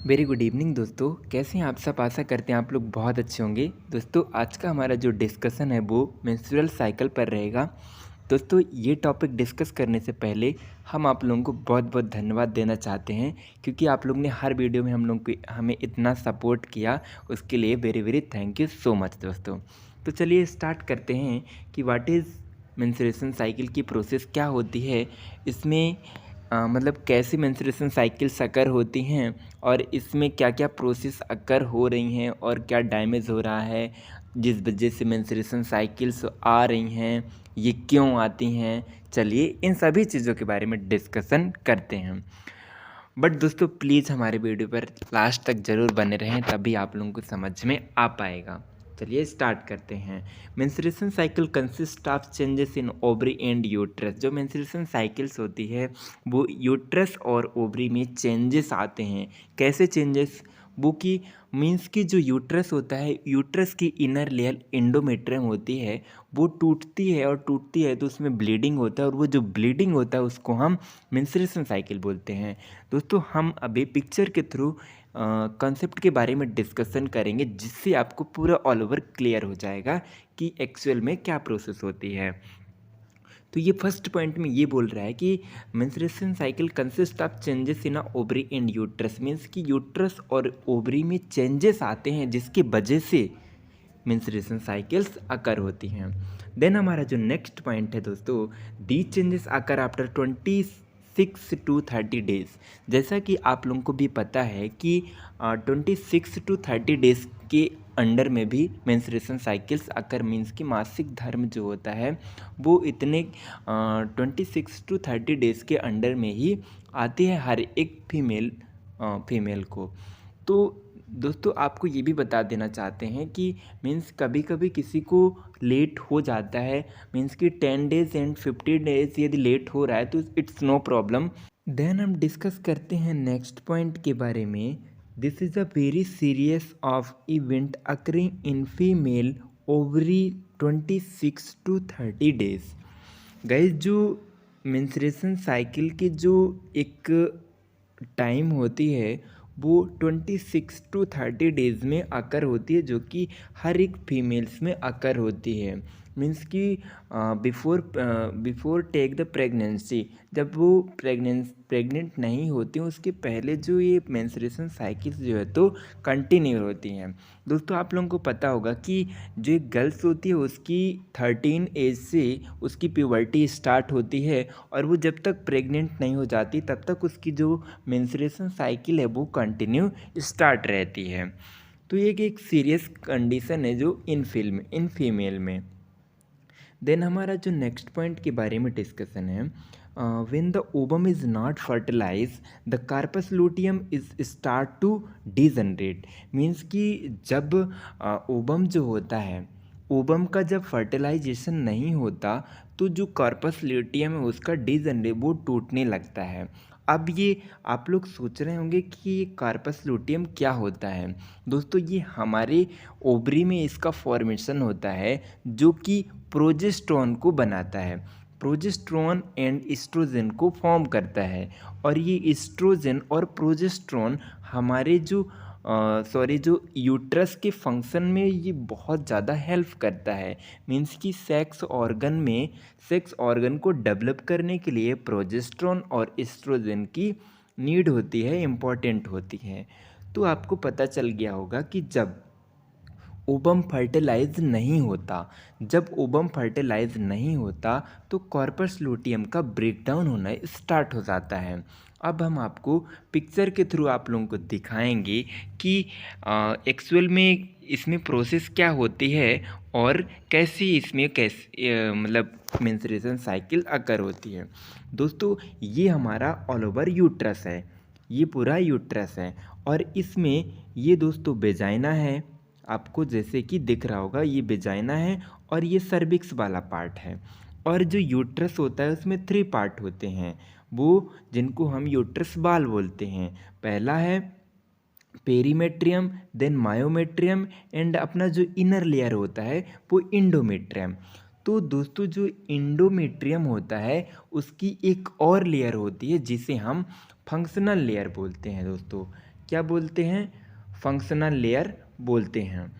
Very good evening दोस्तों। कैसे हैं आप सब? आशा करते हैं आप लोग बहुत अच्छे होंगे। दोस्तों आज का हमारा जो डिस्कशन है वो मेंस्ट्रुअल साइकिल पर रहेगा। दोस्तों ये टॉपिक डिस्कस करने से पहले हम आप लोगों को बहुत बहुत धन्यवाद देना चाहते हैं, क्योंकि आप लोग ने हर वीडियो में हम लोग को हमें इतना सपोर्ट किया, उसके लिए very very thank you so much दोस्तों। तो चलिए स्टार्ट करते हैं कि व्हाट इज़ मेंस्ट्रुएशन साइकिल की प्रोसेस क्या होती है, इसमें मतलब कैसे मेंस्ट्रुएशन साइकिल्स अकर होती हैं और इसमें क्या क्या प्रोसेस अकर हो रही हैं और क्या डैमेज हो रहा है जिस वजह से मेंस्ट्रुएशन साइकिल्स आ रही हैं, ये क्यों आती हैं। चलिए इन सभी चीज़ों के बारे में डिस्कशन करते हैं। बट दोस्तों प्लीज़ हमारे वीडियो पर लास्ट तक ज़रूर बने रहें, तभी आप लोगों को समझ में आ पाएगा। चलिए स्टार्ट करते हैं। Menstruation cycle consist of changes in ovary and uterus. जो मेंस्ट्रुएशन साइकिल्स होती है वो यूट्रस और ओवरी में चेंजेस आते हैं। कैसे चेंजेस? वो की मीन्स कि जो यूट्रस होता है, यूट्रस की इनर लेयर एंडोमेट्रियम होती है, वो टूटती है और टूटती है तो उसमें ब्लीडिंग होता है, और वो जो ब्लीडिंग होता है उसको हम मेंस्ट्रुएशन साइकिल बोलते हैं। दोस्तों हम अभी पिक्चर के थ्रू कॉन्सेप्ट के बारे में डिस्कशन करेंगे, जिससे आपको पूरा ऑल ओवर क्लियर हो जाएगा कि एक्चुअल में क्या प्रोसेस होती है। तो ये फर्स्ट पॉइंट में ये बोल रहा है कि menstruation cycle consist of changes in ovary and uterus. Means कि यूट्रस और ओवरी में चेंजेस आते हैं जिसकी वजह से मेंस्ट्रुएशन साइकिल्स अकर होती हैं। देन हमारा जो नेक्स्ट पॉइंट है दोस्तों, the changes occur after 26 to 30 days. जैसा कि आप लोगों को भी पता है कि 26 टू 30 डेज के अंडर में भी मेंस्ट्रुएशन साइकिल्स अकर। मीन्स कि मासिक धर्म जो होता है वो इतने 26 टू 30 डेज के अंडर में ही आती है हर एक फीमेल को। तो दोस्तों आपको ये भी बता देना चाहते हैं कि मीन्स कभी कभी किसी को लेट हो जाता है, मीन्स कि 10 डेज एंड 50 डेज यदि लेट हो रहा है तो इट्स नो प्रॉब्लम। देन हम डिस्कस करते हैं नेक्स्ट पॉइंट के बारे में। This is a very serious of event occurring in female ovary 26 to 30 days. Guys जो मेंस्ट्रुएशन साइकिल की जो एक टाइम होती है वो 26 टू 30 डेज़ में अकर होती है, जो कि हर एक फीमेल्स में अकर होती है। मीन्स कि बिफोर टेक द प्रेगनेंसी, जब वो प्रेग्नेंट नहीं होती उसके पहले जो ये मेंस्ट्रुएशन साइकिल्स जो है तो कंटिन्यू होती हैं। दोस्तों आप लोगों को पता होगा कि जो एक गर्ल्स होती है उसकी 13 एज से उसकी प्यूबर्टी स्टार्ट होती है, और वो जब तक प्रेग्नेंट नहीं हो जाती तब तक उसकी जो मेंस्ट्रुएशन साइकिल है वो कंटिन्यू स्टार्ट रहती है। तो ये एक सीरियस कंडीशन है जो इन फीमेल में। देन हमारा जो नेक्स्ट पॉइंट के बारे में डिस्कशन है, when the ovum is not fertilize the corpus luteum is start to degenerate. Means कि जब ओवम जो होता है, ओवम का जब फर्टिलाइजेशन नहीं होता तो जो कार्पस लूटियम है उसका डिजनरेट वो टूटने लगता है। अब ये आप लोग सोच रहे होंगे कि ये कार्पस लूटियम क्या होता है। दोस्तों ये हमारे ओवरी में इसका फॉर्मेशन होता है जो कि प्रोजेस्टेरोन को बनाता है। प्रोजेस्टेरोन एंड एस्ट्रोजन को फॉर्म करता है, और ये एस्ट्रोजन और प्रोजेस्टेरोन हमारे जो यूट्रस के फंक्शन में ये बहुत ज़्यादा हेल्प करता है। मीन्स कि सेक्स ऑर्गन को डेवलप करने के लिए प्रोजेस्टेरोन और एस्ट्रोजन की नीड होती है, इम्पॉर्टेंट होती है। तो आपको पता चल गया होगा कि जब ओवम फर्टिलाइज नहीं होता तो कॉर्पस लूटियम का ब्रेकडाउन होना स्टार्ट हो जाता है। अब हम आपको पिक्चर के थ्रू आप लोगों को दिखाएंगे कि एक्चुअल में इसमें प्रोसेस क्या होती है और कैसे मतलब मेंस्ट्रुएशन साइकिल अकर होती है। दोस्तों ये हमारा ऑल ओवर यूट्रस है, ये पूरा यूट्रस है, और इसमें ये दोस्तों वेजाइना है। आपको जैसे कि दिख रहा होगा ये वेजाइना है, और ये सर्विक्स वाला पार्ट है। और जो यूट्रस होता है उसमें 3 पार्ट होते हैं, वो जिनको हम यूट्रस बाल बोलते हैं। पहला है पेरीमेट्रियम, देन मायोमेट्रियम, एंड अपना जो इनर लेयर होता है वो इंडोमेट्रियम। तो दोस्तों जो इंडोमेट्रियम होता है उसकी एक और लेयर होती है जिसे हम फंक्शनल लेयर बोलते हैं दोस्तों। क्या बोलते हैं, फंक्शनल लेयर बोलते हैं।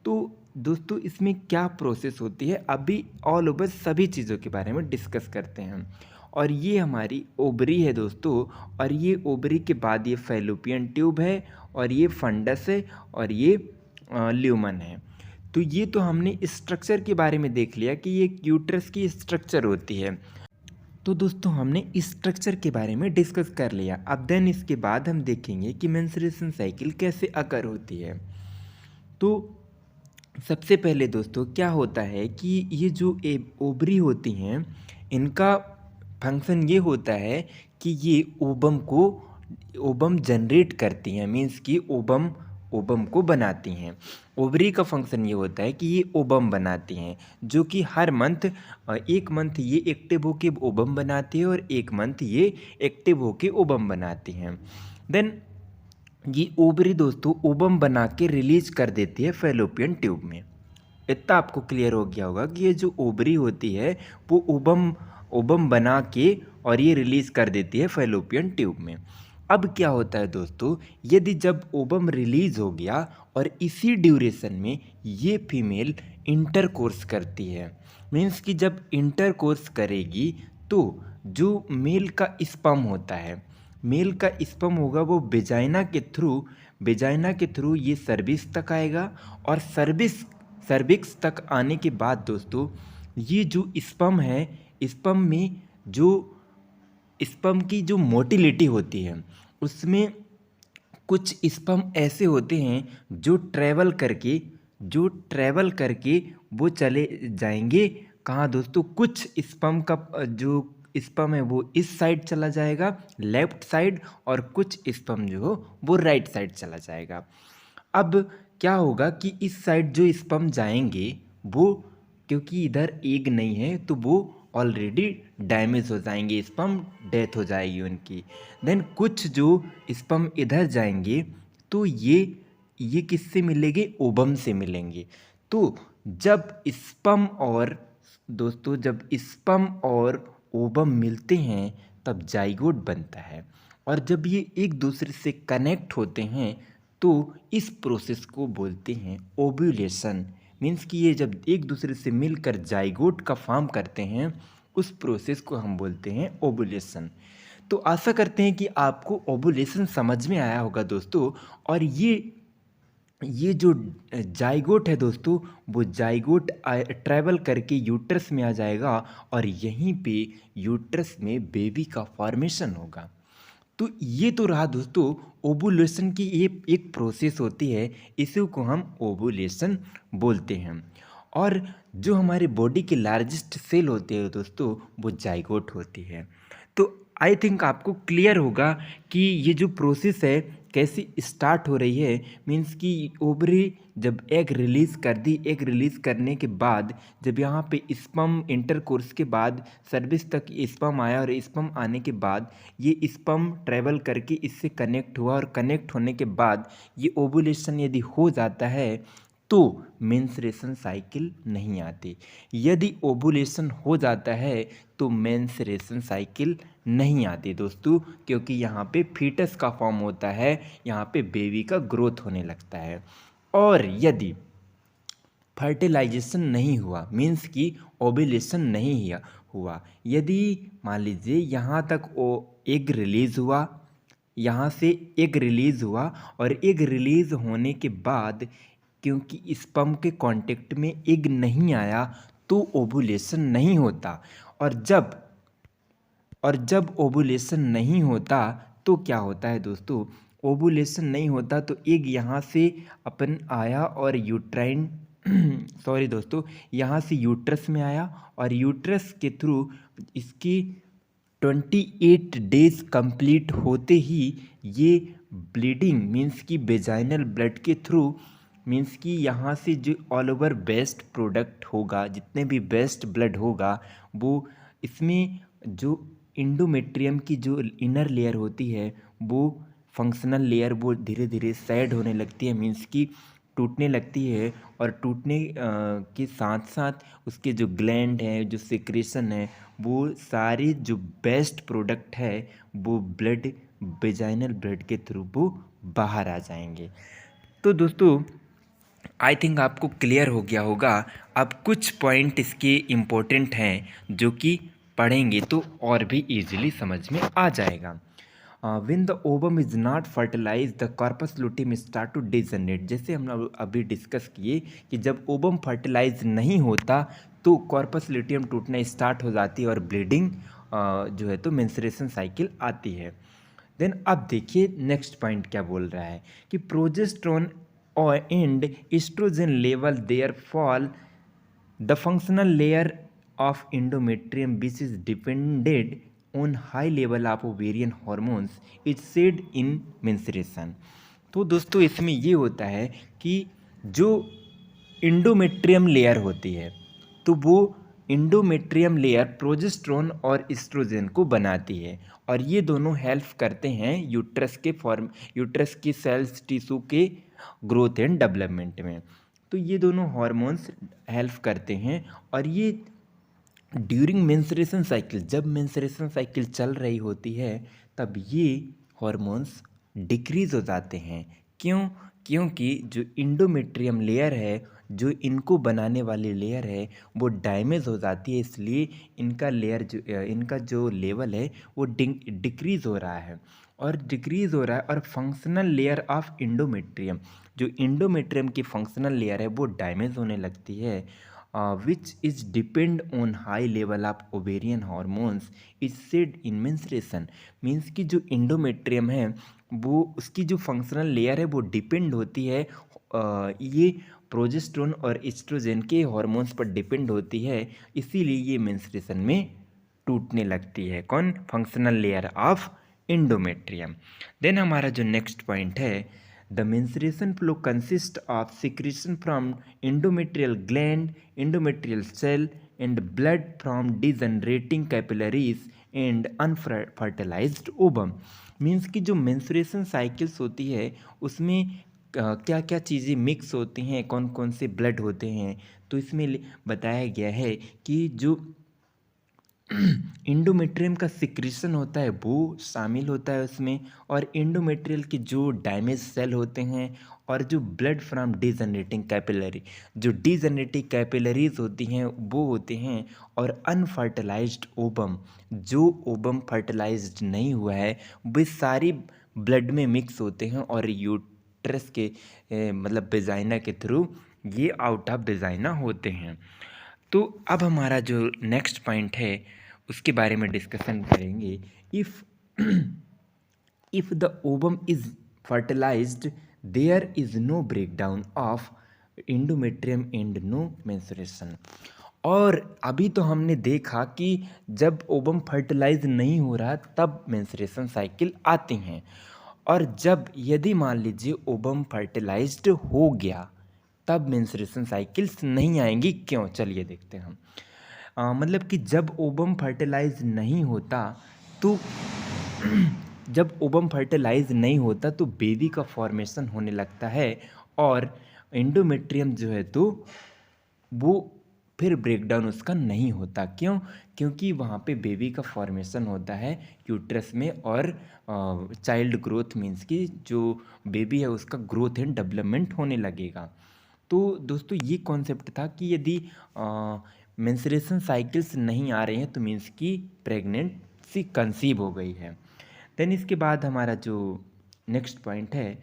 तो दोस्तों इसमें क्या प्रोसेस होती है, अभी ऑल ओवर सभी चीज़ों के बारे में डिस्कस करते हैं। और ये हमारी ओवरी है दोस्तों, और ये ओवरी के बाद ये फैलोपियन ट्यूब है, और ये फंडस है, और ये ल्यूमन है। तो ये तो हमने स्ट्रक्चर के बारे में देख लिया कि ये यूट्रस की स्ट्रक्चर होती है। तो दोस्तों हमने स्ट्रक्चर के बारे में डिस्कस कर लिया। अब देन इसके बाद हम देखेंगे कि मेंस्ट्रुएशन साइकिल कैसे अकर होती है। तो सबसे पहले दोस्तों क्या होता है कि ये जो ओवरी होती हैं, इनका फंक्शन ये होता है कि ये ओबम जनरेट करती हैं, मीन्स कि ओबम को बनाती हैं। ओवरी का फंक्शन ये होता है कि ये ओबम बनाती हैं, जो कि हर मंथ एक मंथ ये एक्टिव होके ओबम बनाती है और एक मंथ ये एक्टिव होके ओबम बनाती हैं। देन ये ओवरी दोस्तों ओबम बना के रिलीज कर देती है फैलोपियन ट्यूब में। इतना आपको क्लियर हो गया होगा कि ये जो ओवरी होती है वो ओबम बना के और ये रिलीज कर देती है फैलोपियन ट्यूब में। अब क्या होता है दोस्तों, यदि जब ओबम रिलीज हो गया और इसी ड्यूरेशन में ये फीमेल इंटरकोर्स करती है, मीन्स कि जब इंटरकोर्स करेगी तो जो मेल का स्पर्म होता है, मेल का स्पर्म होगा वो वेजाइना के थ्रू ये सर्विक्स तक आएगा, और सर्विक्स तक आने के बाद दोस्तों ये जो स्पर्म है, स्पर्म में जो स्पर्म की जो मोटिलिटी होती है उसमें कुछ स्पर्म ऐसे होते हैं जो ट्रैवल करके वो चले जाएंगे कहाँ दोस्तों, कुछ स्पर्म का जो स्पर्म है वो इस साइड चला जाएगा लेफ्ट साइड, और कुछ स्पर्म जो हो वो राइट साइड चला जाएगा। अब क्या होगा कि इस साइड जो स्पर्म जाएंगे वो, क्योंकि इधर एग नहीं है तो वो ऑलरेडी डैमेज हो जाएंगे, स्पर्म डेथ हो जाएगी उनकी। देन कुछ जो स्पर्म इधर जाएंगे तो ये किससे मिलेंगे, ओबम से मिलेंगे। तो जब स्पर्म और दोस्तों जब स्पर्म और ओबम मिलते हैं तब जाइगोट बनता है, और जब ये एक दूसरे से कनेक्ट होते हैं तो इस प्रोसेस को बोलते हैं ओव्यूलेशन। मीन्स कि ये जब एक दूसरे से मिलकर जाइगोट का फॉर्म करते हैं उस प्रोसेस को हम बोलते हैं ओव्यूलेशन। तो आशा करते हैं कि आपको ओव्यूलेशन समझ में आया होगा दोस्तों। और ये जो जाइगोट है दोस्तों, वो जाइगोट ट्रैवल करके यूट्रस में आ जाएगा, और यहीं पे यूट्रस में बेबी का फॉर्मेशन होगा। तो ये तो रहा दोस्तों ओवुलेशन की ये एक प्रोसेस होती है, इसी को हम ओवुलेशन बोलते हैं। और जो हमारे बॉडी के लार्जेस्ट सेल होते हैं दोस्तों वो जाइगोट होती है। तो आई थिंक आपको क्लियर होगा कि ये जो प्रोसेस है कैसी स्टार्ट हो रही है। मीन्स कि ओवरी जब एग रिलीज़ कर दी, एग रिलीज़ करने के बाद जब यहाँ पे स्पर्म इंटरकोर्स के बाद सर्विस तक स्पर्म आया, और स्पर्म आने के बाद ये स्पर्म ट्रैवल करके इससे कनेक्ट हुआ, और कनेक्ट होने के बाद ये ओवुलेशन यदि हो जाता है तो मेंस्ट्रुएशन साइकिल नहीं आती। यदि ओवुलेशन हो जाता है तो मेंस्ट्रुएशन साइकिल नहीं आती दोस्तों, क्योंकि यहाँ पे फीटस का फॉर्म होता है, यहाँ पे बेबी का ग्रोथ होने लगता है। और यदि फर्टिलाइजेशन नहीं हुआ, मीन्स कि ओवुलेशन नहीं हुआ, यदि मान लीजिए यहाँ तक एग रिलीज़ हुआ, यहाँ से एग रिलीज़ हुआ, और एग रिलीज़ होने के बाद क्योंकि स्पर्म के कांटेक्ट में एग नहीं आया तो ओवुलेशन नहीं होता। और जब ओवुलेशन नहीं होता तो क्या होता है दोस्तों, ओवुलेशन नहीं होता तो एग यहाँ से अपन आया और यूट्राइन सॉरी दोस्तों, यहाँ से यूट्रस में आया, और यूट्रस के थ्रू इसकी 28 डेज कंप्लीट होते ही ये ब्लीडिंग, मीन्स कि वेजाइनल ब्लड के थ्रू, मीन्स कि यहाँ से जो ऑल ओवर बेस्ट प्रोडक्ट होगा, जितने भी बेस्ट ब्लड होगा, वो इसमें जो इंडोमेट्रियम की जो इनर लेयर होती है वो फंक्शनल लेयर वो धीरे धीरे सैड होने लगती है। मीन्स कि टूटने लगती है और टूटने के साथ साथ उसके जो ग्लैंड है, जो सिक्रेशन है, वो सारी जो बेस्ट प्रोडक्ट है वो ब्लड, वेजाइनल ब्लड के थ्रू वो बाहर आ जाएंगे। तो दोस्तों आई थिंक आपको क्लियर हो गया होगा। अब कुछ पॉइंट इसके इम्पोर्टेंट हैं जो कि पढ़ेंगे तो और भी इजीली समझ में आ जाएगा। When the ovum is not fertilized, the corpus luteum start to degenerate। जैसे हम लोग अभी डिस्कस किए कि जब ओबम फर्टिलाइज नहीं होता तो कॉर्पस ल्यूटियम टूटना स्टार्ट हो जाती है और ब्लीडिंग जो है तो मेंस्ट्रुएशन साइकिल आती है। देन अब देखिए नेक्स्ट पॉइंट क्या बोल रहा है कि प्रोजेस्टेरोन और and oestrogen level there fall the functional layer of endometrium which is depended on high level of ovarian hormones is shed in menstruation। तो दोस्तों इसमें ये होता है कि जो इंडोमेट्रियम लेयर होती है तो वो इंडोमेट्रियम लेयर प्रोजेस्टेरोन और एस्ट्रोजन को बनाती है और ये दोनों हेल्प करते हैं यूट्रस की सेल्स टिश्यू के ग्रोथ एंड डेवलपमेंट में। तो ये दोनों हार्मोन्स हेल्प करते हैं और ये ड्यूरिंग मेंस्ट्रुएशन साइकिल, जब मेंस्ट्रुएशन साइकिल चल रही होती है तब ये हार्मोन्स डिक्रीज हो जाते हैं। क्यों? क्योंकि जो इंडोमेट्रियम लेयर है, जो इनको बनाने वाली लेयर है, वो डैमेज हो जाती है, इसलिए इनका जो लेवल है वो डिक्रीज हो रहा है और फंक्शनल लेयर ऑफ इंडोमेट्रियम, जो इंडोमेट्रियम की फंक्शनल लेयर है वो डैमेज होने लगती है। Which is depend on high level of ovarian hormones is shed in menstruation। Means कि जो इंडोमेट्रियम है वो उसकी जो फंक्शनल लेयर है वो डिपेंड होती है ये प्रोजेस्टेरोन और एस्ट्रोजन के हार्मोन्स पर डिपेंड होती है, इसीलिए ये मेंस्ट्रुएशन में टूटने लगती है। कौन? Functional layer of endometrium. Then हमारा जो नेक्स्ट पॉइंट है, the menstruation flow consists of secretion from endometrial gland, endometrial cell and blood from degenerating capillaries and unfertilized ovum। Means कि जो menstruation साइकिल्स होती है उसमें क्या क्या चीज़ें मिक्स होती हैं, कौन कौन से ब्लड होते हैं, तो इसमें बताया गया है कि जो इंडोमेट्रियम का सिक्रीशन होता है वो शामिल होता है उसमें, और इंडोमेट्रियल के जो डैमेज सेल होते हैं और जो ब्लड फ्रॉम डिजनरेटिंग कैपिलरी, जो डिजनरेटिंग कैपिलरीज होती हैं वो होते हैं, और अनफर्टिलाइज्ड ओबम, जो ओबम फर्टिलाइज्ड नहीं हुआ है वे सारी ब्लड में मिक्स होते हैं और यूट्रस के मतलब वेजाइना के थ्रू ये आउट ऑफ वेजाइना होते हैं। तो अब हमारा जो नेक्स्ट पॉइंट है उसके बारे में डिस्कशन करेंगे। If if the ovum is fertilised there is no breakdown of endometrium and no menstruation. और अभी तो हमने देखा कि जब ओवम फर्टिलाइज नहीं हो रहा तब मेंस्ट्रुएशन साइकिल आती हैं, और जब यदि मान लीजिए ओवम फर्टिलाइज्ड हो गया तब मेंस्ट्रुएशन साइकिल्स नहीं आएंगी। क्यों? चलिए देखते हैं हम। मतलब कि जब ओवम फर्टिलाइज नहीं होता तो जब ओवम फर्टिलाइज नहीं होता तो बेबी का फॉर्मेशन होने लगता है और एंडोमेट्रियम जो है तो वो फिर ब्रेकडाउन उसका नहीं होता। क्यों? क्योंकि वहाँ पे बेबी का फॉर्मेशन होता है यूट्रस में, और चाइल्ड ग्रोथ मीन्स कि जो बेबी है उसका ग्रोथ एंड डेवलपमेंट होने लगेगा। तो दोस्तों ये कॉन्सेप्ट था कि यदि मेंस्ट्रुएशन साइकिल्स नहीं आ रहे हैं तो मीन्स कि प्रेगनेंसी कंसीव हो गई है। देन इसके बाद हमारा जो नेक्स्ट पॉइंट है,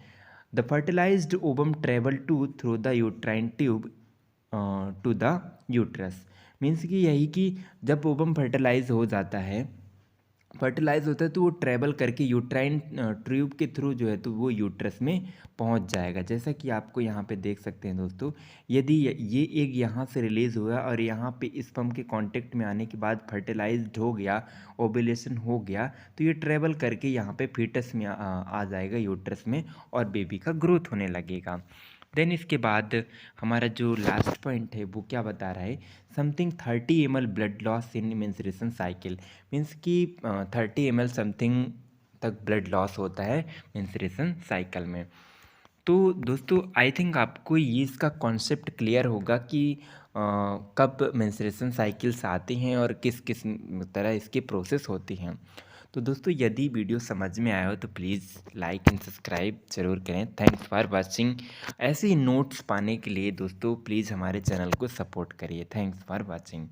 the fertilised ovum travel to through the uterine tube to the uterus. Means कि यही कि जब ओवम फर्टिलाइज होता है तो वो ट्रैवल करके यूट्राइन ट्यूब के थ्रू जो है तो वो यूट्रस में पहुंच जाएगा। जैसा कि आपको यहाँ पे देख सकते हैं दोस्तों, यदि ये एग यहाँ से रिलीज़ हुआ और यहाँ पे स्पर्म के कांटेक्ट में आने के बाद फर्टिलाइज्ड हो गया, ओव्यूलेशन हो गया, तो ये ट्रैवल करके यहाँ पे फीटस में आ जाएगा यूट्रस में और बेबी का ग्रोथ होने लगेगा। देन इसके बाद हमारा जो लास्ट पॉइंट है वो क्या बता रहा है, something 30 ml blood loss in menstruation cycle. Means कि 30 ml समथिंग तक ब्लड लॉस होता है मेंस्ट्रुएशन साइकिल में। तो दोस्तों आई थिंक आपको ये इसका कॉन्सेप्ट क्लियर होगा कि कब मेंस्ट्रुएशन साइकिल्स आती हैं और किस किस तरह इसकी प्रोसेस होती हैं। तो दोस्तों यदि वीडियो समझ में आया हो तो प्लीज़ लाइक एंड सब्सक्राइब ज़रूर करें। Thanks for watching. ऐसे ही नोट्स पाने के लिए दोस्तों प्लीज़ हमारे चैनल को सपोर्ट करिए। Thanks for watching.